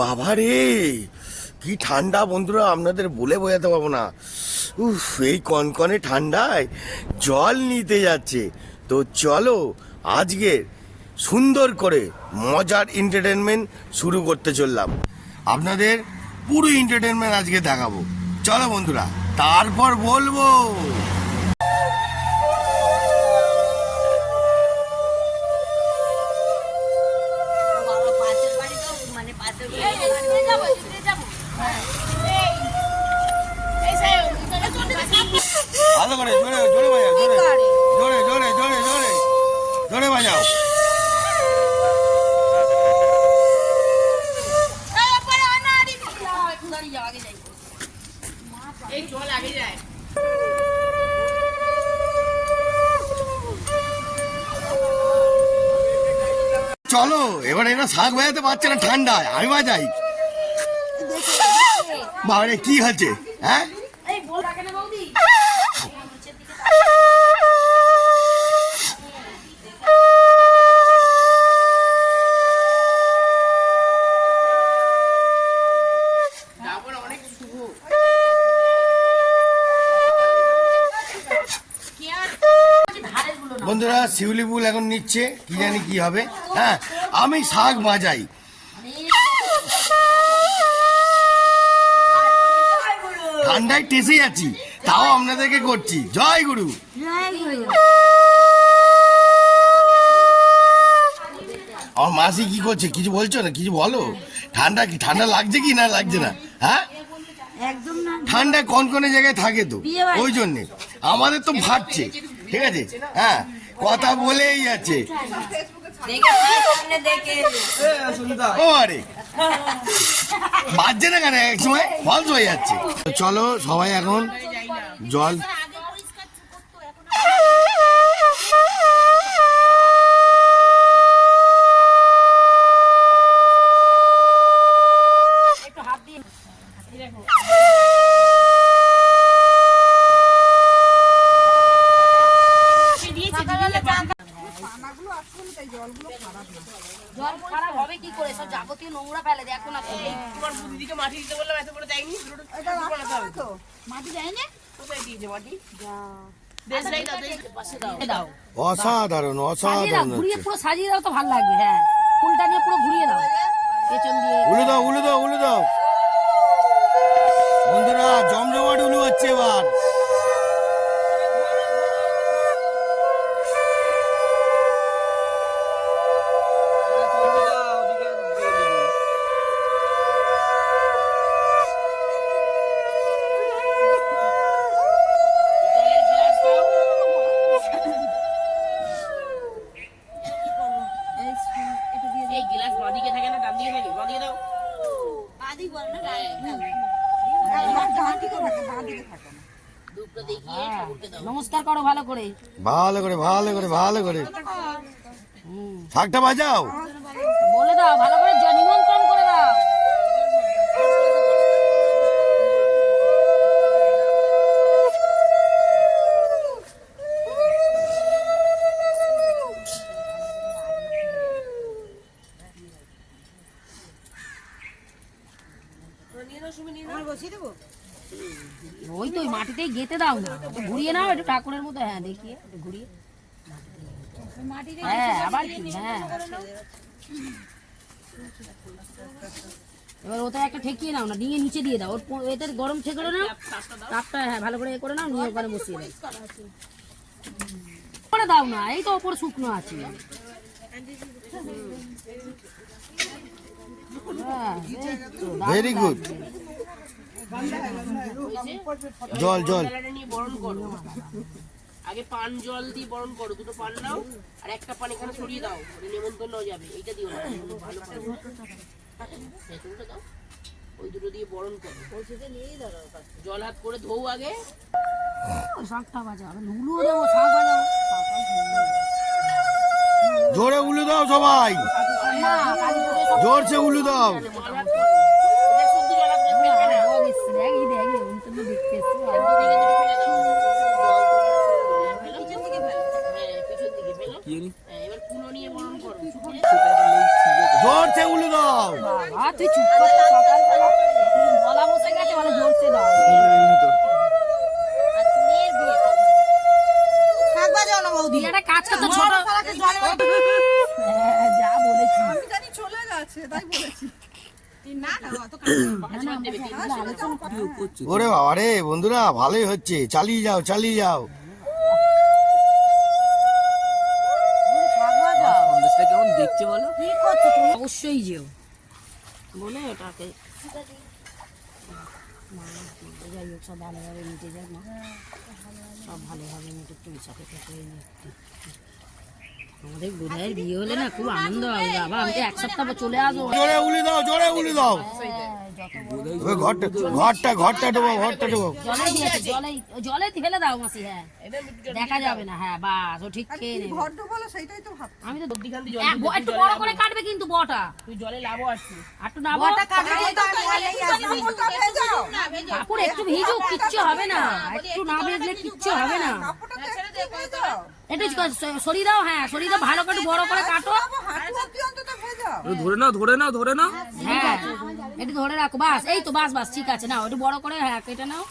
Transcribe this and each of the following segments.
বাবা রে, কি ঠান্ডা বন্ধুরা, আপনাদের বলে বোঝাতে পারবো না। উফ, এই কনকনে ঠান্ডায় জল নিতে যাচ্ছে। তো চলো আজকে সুন্দর করে মজার এন্টারটেনমেন্ট শুরু করতে চললাম। আপনাদের পুরো এন্টারটেনমেন্ট আজকে দেখাবো। চলো বন্ধুরা, তারপর বলবো। ভালো করে জোরে জোরে বাজাও, জোরে জোরে জোরে জোরে জোরে বাজাও। চলো এবার এরা শাক বাজাতে পারছে না ঠান্ডায়, আমি বাজাই। বাবারে কি হচ্ছে? হ্যাঁ, বন্ধুরা শিউলি ফুল এখন নিচ্ছে, কি জানি কি হবে। হ্যাঁ, আমি শাক বাজাই। ঠান্ডায় টেসে যাচ্ছি, তাও আপনাদেরকে করছি। জয় গুরু। আমার মাসি কি করছে, কিছু বলছো না? কিছু বলো। ঠান্ডা কি, ঠান্ডা লাগছে কি না লাগছে না? হ্যাঁ, ঠান্ডা কনকনে জায়গায় থাকে তো, ওই জন্যে আমাদের তো ফাটছে। ঠিক আছে, হ্যাঁ, কথা বলেই যাচ্ছে। ও আরে বাজছে না কেন, এক সময় ফলস হয়ে যাচ্ছে। চলো সবাই এখন জল। জল খারাপ হবে কি করে? সব যাবতীয় নোংরা ফেলে, দেখো না তোমার দিদিকে মাটি দিতে বললাম, এত বড় দেয়নি। মাটি দেয়নি, কোথায় দিয়েছে মাটি? অসাধারণ অসাধারণ। ঘুরিয়ে পুরো সাজিয়ে দাও তো ভালো লাগবে। হ্যাঁ, ফুলটা নিয়ে পুরো ঘুরিয়ে দাও, পেছন দিয়ে উলু দাও উলু দাও উলু দাও। বন্ধুরা জমজমাট উলু হচ্ছে এবার। নমস্কার করো ভালো করে, ভালো করে ভালো করে ভালো করে শাকটা বাজাও। বলে দাও ভালো করে, নিমন্ত্রণ করে দাও। ওই তো মাটিতেই গেঁথে দাও না, ঘুরিয়ে নাও একটু ঠাকুরের মতো। হ্যাঁ, দেখিয়ে ঘুরিয়ে। হ্যাঁ, আবার কি? হ্যাঁ, এবার ওটা একটা ঠেকিয়ে নাও না, ডিঙে নিচে দিয়ে দাও। ওর এতে গরম ঠেকে না তাপটা। হ্যাঁ, ভালো করে এ করে নাও, নিয়ে ওখানে বসিয়ে দাও। করে দাও না, এই তো ওপর শুকনো আছে। Very good. জল জল বরণ করো, আগে পান জল দিয়ে বরণ করো। দুটো পান নাও আর একটা পান এখানে ছড়িয়ে দাও, নেমন্তন্ন হয়ে যাবে। এইটা দিও না, ভালো করে দাও। ওই দুটো দিয়ে বরণ করো, জল হাত করে ধোও আগে। শাকটা বাজাও, উলুও দেবো, শাক বাজাও। জোরে উলু দাও সবাই, জোরসে উলু দাও। জোরছে উলু দাও। বাবা তুই চুপ কর তো, সকালবেলা গলা বসে গেছে, বলে জোরছে দাও। তুই একটা কাজ কর তো, ছোট হ্যাঁ, যা বলেছি। আমি জানি চলে গেছে তাই বলেছি। ওরে বাবা রে বন্ধুরা, ভালোই হচ্ছে, চালিয়ে যাও চালিয়ে যাও। সন্দেশটা কেমন দেখছে বলো? কি করছো তুমি? অবশ্যই যেও বলে ওটাকে যাই হোক, সব ভালোভাবে মিটে যাক না, সব ভালোভাবে মিটে তুমি সাথে থেকে আমাদের বোধহয় বিয়ে হলে না খুব আনন্দ হবে বাবা। আমি তো এক সপ্তাহ পর চলে আসবো। জোরে উলি দাও, জোরে উলি দাও। ওই ঘরটা ডোবো, ঘরটা ডোবো। জলে দিয়েছে, জলে ফেলে দাও মাসি। হ্যাঁ, দেখা যাবে না। হ্যাঁ বাস, ও ঠিক খেয়ে নেবে। ঘর ডুবলো সেইটাই তো ভাব। আমি তো মধ্যিখান দিয়ে একটু বড় করে কাটবে কিন্তু বটা, তুই জলে লাভও আসছিস। একটু না বটা কাটবে। কাপড় একটু ভিজুক, কিচ্ছু হবে না। একটু না ভিজলে কিচ্ছু হবে না। একটু সরিয়ে দাও। হ্যাঁ সরিয়ে দাও, ভালো করে বড় করে কাটো। ধরে নাও ধরে নাও ধরে নাও। হ্যাঁ একটু ধরে রাখো, বাস। এই তো বাস বাস, ঠিক আছে। নাও একটু বড় করে, হ্যাঁ কেটে নাও।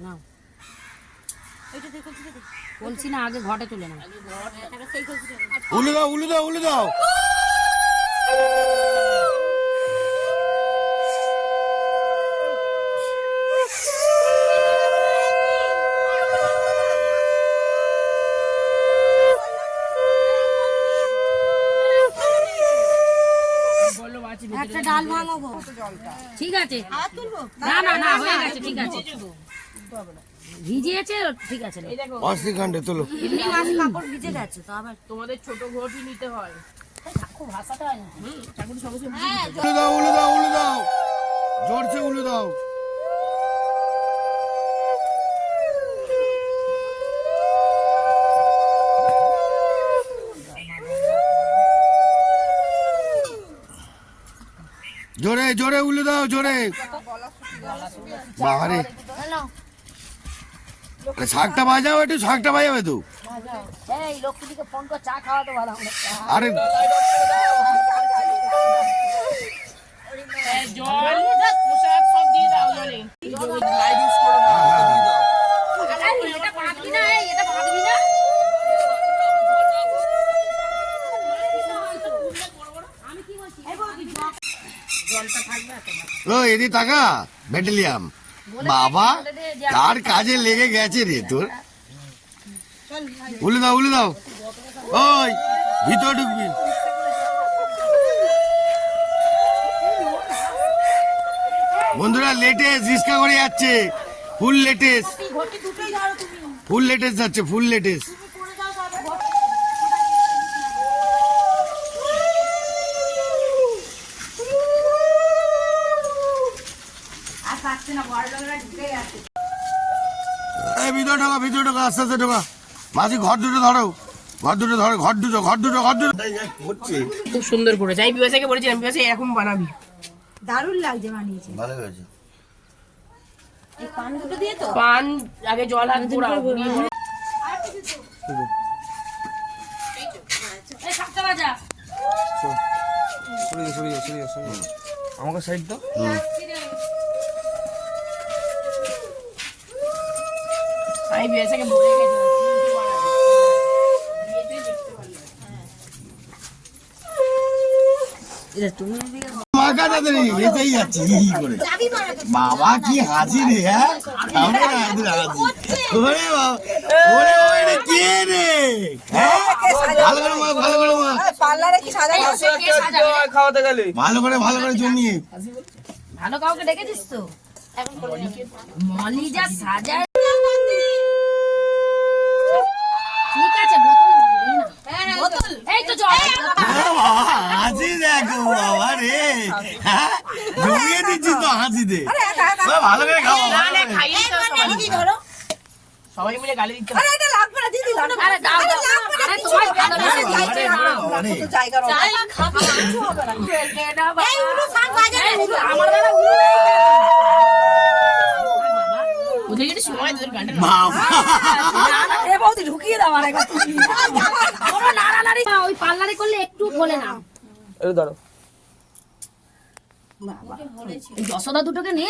নাও, বলছি না আগে ঘটে তুলে নাও। উলি দাও, উলি দাও, উলি দাও। একটা ডাল ভাঙাবো, ঠিক আছে? না না না, হয়ে গেছে, ঠিক আছে। ভিজিয়েছে, ঠিক আছে। অস্থিকাণ্ডে তোলো। এমনি মাছ কাপড় ভিজে গেছে তো আবার তোমাদের ছোট ঘটি নিতে হয়। খুব ভাষাটা হয় না। ঠাকুর সঙ্গে সঙ্গে উলি দাও, উলি দাও, উলি দাও। জোরছে উলি দাও। জোরে জোরে উলি দাও, জোরে। বাবারে, শাকটা বাজাও, একটু শাকটা বাজাবে তো। এই লক্ষ্মীকে ফোন কর, চা খাওয়া তো ভালো। আরে জল পোশাক সব দিয়ে দাও জলে। এটা পাতবি না, এটা পাতবি না। আমি কি বলছি, ও এদি টাকা ব্যাটালিয়াম। বাবা কার কাজে লেগে গেছে রে তোর। উলি দাও, উলি দাও। ওই ভিতর ঢুকবি। বন্ধুরা লেটেস্ট রিস্কা করে যাচ্ছে, ফুল লেটেস্ট, ফুল লেটেস্ট যাচ্ছে, ফুল লেটেস্ট। এই ভিতরে ঢোকা, ভিতরে ঢোকা, আস্তে আস্তে ঢোকা। মাঝি ঘর দুটো ধরো, ঘর দুটো ধরো, ঘর দুটো, ঘর দুটো, ঘর দুটো। করছে খুব সুন্দর করেছে। আমি বিবাসাকে বলেছিলাম বিবাসা এরকম বানাবি। দারুণ লাগছে বানিয়েছে। ভালো হয়েছে। এই পান দুটো দিয়ে তো পান আগে জল হাত পোড়াও। এই সাতটা বাজা। আমাকে সাইড দাও। আমি বিবাসাকে বলে গেছিলাম মাকা তাড়াতাড়ি এতেই যাচ্ছে ই করে। বাবা কি হাসি রে, হ্যাঁ আমরা হাসি হাসি। ওরে বাবা, ওরে বাবা, এটা কে রে? হ্যাঁ ভালো করে মা, ভালো করে মা, পার্লারে কি সাজা খাওয়াতে গেলে ভালো করে জমিয়ে। ভালো কাউকে ডেকেছিস তো? মলি যা সাজায়। ঠিক আছে, বোতল দিই না। বোতল এই তো জল। হাসি দেখো বাবা রে, হ্যাঁ জমিয়ে দিচ্ছি তো হাসিতে। ভালো করে খাও, না না খাইয়ে তো সবাই মিলে গালি দিতে হবে। আরে এটা লাগবে না দিদি, লাগবে না। আরে দাও দাও। আরে তোমার ভালো লাগে তো জায়গা রকম খাবি কিছু হবে না। এই উলু শাক বাজে না। আমার বেলা উলু নেই। ওদের যদি সময় তোর গানটা এ বৌদি ঢুকিয়ে দাও আর একবার তুমি বড় নাড়ানাড়ি ওই পাল্লারে করলে একটু বলে না এই দাঁড়াও এই যশোদা দুটোকে নে